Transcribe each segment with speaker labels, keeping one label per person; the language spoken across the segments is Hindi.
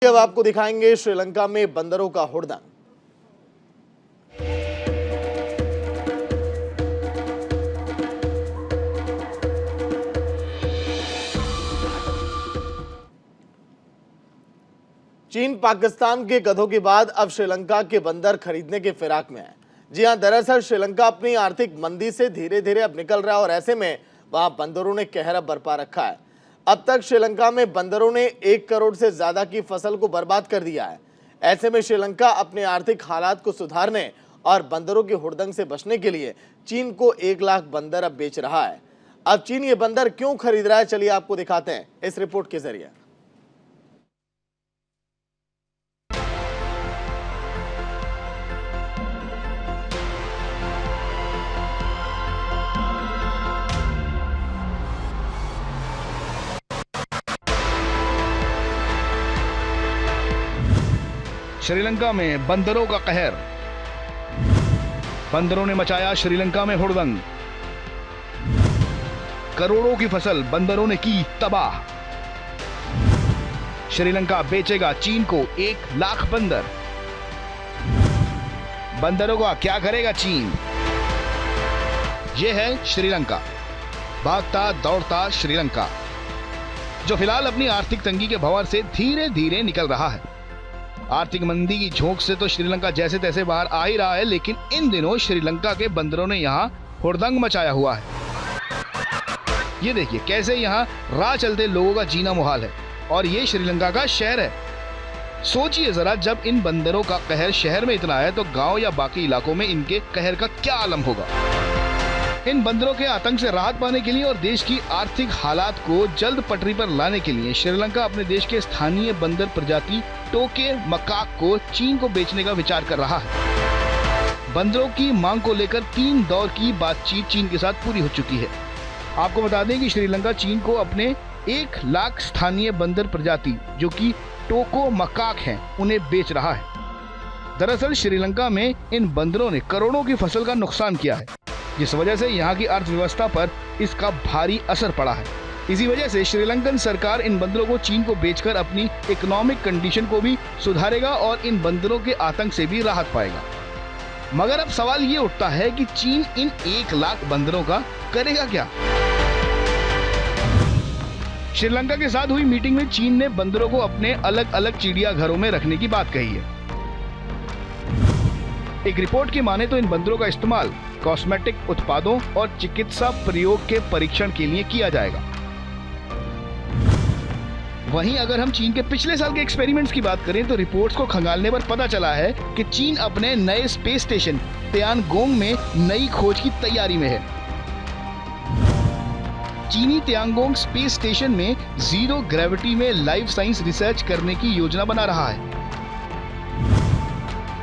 Speaker 1: अब आपको दिखाएंगे श्रीलंका में बंदरों का हुड़दंग। चीन पाकिस्तान के गधों के बाद अब श्रीलंका के बंदर खरीदने के फिराक में है। जी हां, दरअसल श्रीलंका अपनी आर्थिक मंदी से धीरे धीरे अब निकल रहा है और ऐसे में वहां बंदरों ने कहर बरपा रखा है। अब तक श्रीलंका में बंदरों ने 1 करोड़ से ज्यादा की फसल को बर्बाद कर दिया है। ऐसे में श्रीलंका अपने आर्थिक हालात को सुधारने और बंदरों के हुड़दंग से बचने के लिए चीन को 1 लाख बंदर अब बेच रहा है। अब चीन ये बंदर क्यों खरीद रहा है, चलिए आपको दिखाते हैं इस रिपोर्ट के जरिए।
Speaker 2: श्रीलंका में बंदरों का कहर। बंदरों ने मचाया श्रीलंका में हुड़दंग। करोड़ों की फसल बंदरों ने की तबाह। श्रीलंका बेचेगा चीन को 1 लाख बंदर। बंदरों का क्या करेगा चीन? यह है श्रीलंका, भागता दौड़ता श्रीलंका, जो फिलहाल अपनी आर्थिक तंगी के भंवर से धीरे धीरे निकल रहा है। आर्थिक मंदी की झोंक से तो श्रीलंका जैसे तैसे बाहर आ ही रहा है, लेकिन इन दिनों श्रीलंका के बंदरों ने यहाँ हुड़दंग मचाया हुआ है। ये देखिए कैसे यहाँ राह चलते लोगों का जीना मुहाल है, और ये श्रीलंका का शहर है। सोचिए जरा, जब इन बंदरों का कहर शहर में इतना है तो गांव या बाकी इलाकों में इनके कहर का क्या आलम होगा। इन बंदरों के आतंक से राहत पाने के लिए और देश की आर्थिक हालात को जल्द पटरी पर लाने के लिए श्रीलंका अपने देश के स्थानीय बंदर प्रजाति टोके मकाक को चीन को बेचने का विचार कर रहा है। बंदरों की मांग को लेकर 3 दौर की बातचीत चीन के साथ पूरी हो चुकी है। आपको बता दें कि श्रीलंका चीन को अपने 1 लाख स्थानीय बंदर प्रजाति जो कि टोको मकाक हैं उन्हें बेच रहा है। दरअसल श्रीलंका में इन बंदरों ने करोड़ों की फसल का नुकसान किया है, जिस वजह से यहाँ की अर्थव्यवस्था पर इसका भारी असर पड़ा है। इसी वजह से श्रीलंकन सरकार इन बंदरों को चीन को बेचकर अपनी इकोनॉमिक कंडीशन को भी सुधारेगा और इन बंदरों के आतंक से भी राहत पाएगा। मगर अब सवाल ये उठता है कि चीन इन 1 लाख बंदरों का करेगा क्या? श्रीलंका के साथ हुई मीटिंग में चीन ने बंदरों को अपने अलग अलग चिड़ियाघरों में रखने की बात कही है। एक रिपोर्ट की माने तो इन बंदरों का इस्तेमाल कॉस्मेटिक उत्पादों और चिकित्सा प्रयोग के परीक्षण के लिए किया जाएगा। वहीं अगर हम चीन के पिछले साल के एक्सपेरिमेंट्स की बात करें तो रिपोर्ट्स को खंगालने पर पता चला है कि चीन अपने नए स्पेस स्टेशन तियानगोंग में नई खोज की तैयारी में है। चीनी तियानगोंग स्पेस स्टेशन में 0 ग्रेविटी में लाइफ साइंस रिसर्च करने की योजना बना रहा है।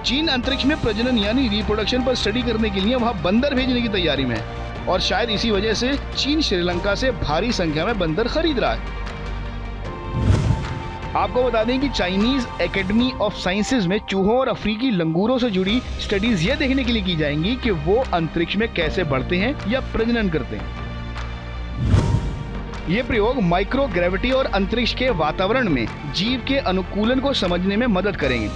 Speaker 2: चीन अंतरिक्ष में प्रजनन यानी रिप्रोडक्शन पर स्टडी करने के लिए वहां बंदर भेजने की तैयारी में है, और शायद इसी वजह से चीन श्रीलंका से भारी संख्या में बंदर खरीद रहा है। आपको बता दें कि चाइनीज एकेडमी ऑफ साइंसेज में चूहों और अफ्रीकी लंगूरों से जुड़ी स्टडीज ये देखने के लिए की जाएंगी कि वो अंतरिक्ष में कैसे बढ़ते हैं या प्रजनन करते हैं। ये प्रयोग माइक्रो ग्रेविटी और अंतरिक्ष के वातावरण में जीव के अनुकूलन को समझने में मदद करेंगे।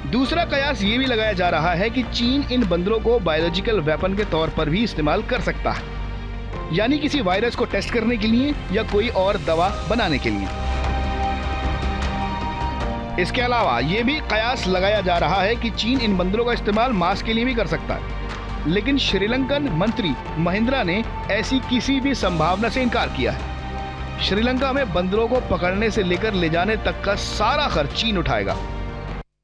Speaker 2: दूसरा कयास ये भी लगाया जा रहा है कि चीन इन बंदरों को बायोलॉजिकल वेपन के तौर पर भी इस्तेमाल कर सकता है, यानी किसी वायरस को टेस्ट करने के लिए या कोई और दवा बनाने के लिए। इसके अलावा ये भी कयास लगाया जा रहा है कि चीन इन बंदरों का इस्तेमाल मांस के लिए भी कर सकता है, लेकिन श्रीलंकन मंत्री महिंद्रा ने ऐसी किसी भी संभावना से इनकार किया है। श्रीलंका में बंदरों को पकड़ने से लेकर ले जाने तक का सारा खर्च चीन उठाएगा।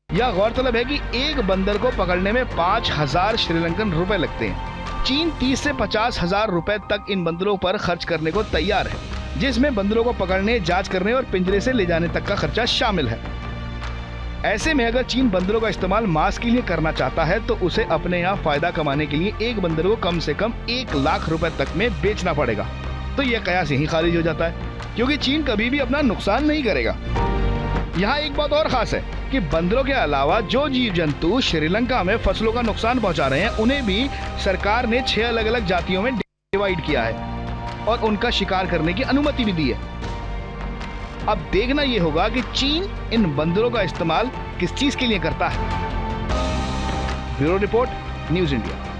Speaker 2: यह गौरतलब है कि एक बंदर को पकड़ने में 5,000 श्रीलंकन रुपए लगते हैं। चीन 30 से 50,000 रुपए तक इन बंदरों पर खर्च करने को तैयार है, जिसमें बंदरों को पकड़ने, जांच करने और पिंजरे से ले जाने तक का खर्चा शामिल है। ऐसे में अगर चीन बंदरों का इस्तेमाल मांस के लिए करना चाहता है तो उसे अपने यहाँ फायदा कमाने के लिए एक बंदर को कम से कम 1 लाख रुपए तक में बेचना पड़ेगा। तो यह कयास यहीं खारिज हो जाता है, क्योंकि चीन कभी भी अपना नुकसान नहीं करेगा। यहाँ एक बात और खास है कि बंदरों के अलावा जो जीव जंतु श्रीलंका में फसलों का नुकसान पहुंचा रहे हैं उन्हें भी सरकार ने 6 अलग अलग जातियों में डिवाइड किया है और उनका शिकार करने की अनुमति भी दी है। अब देखना ये होगा कि चीन इन बंदरों का इस्तेमाल किस चीज के लिए करता है। Bureau report, news India.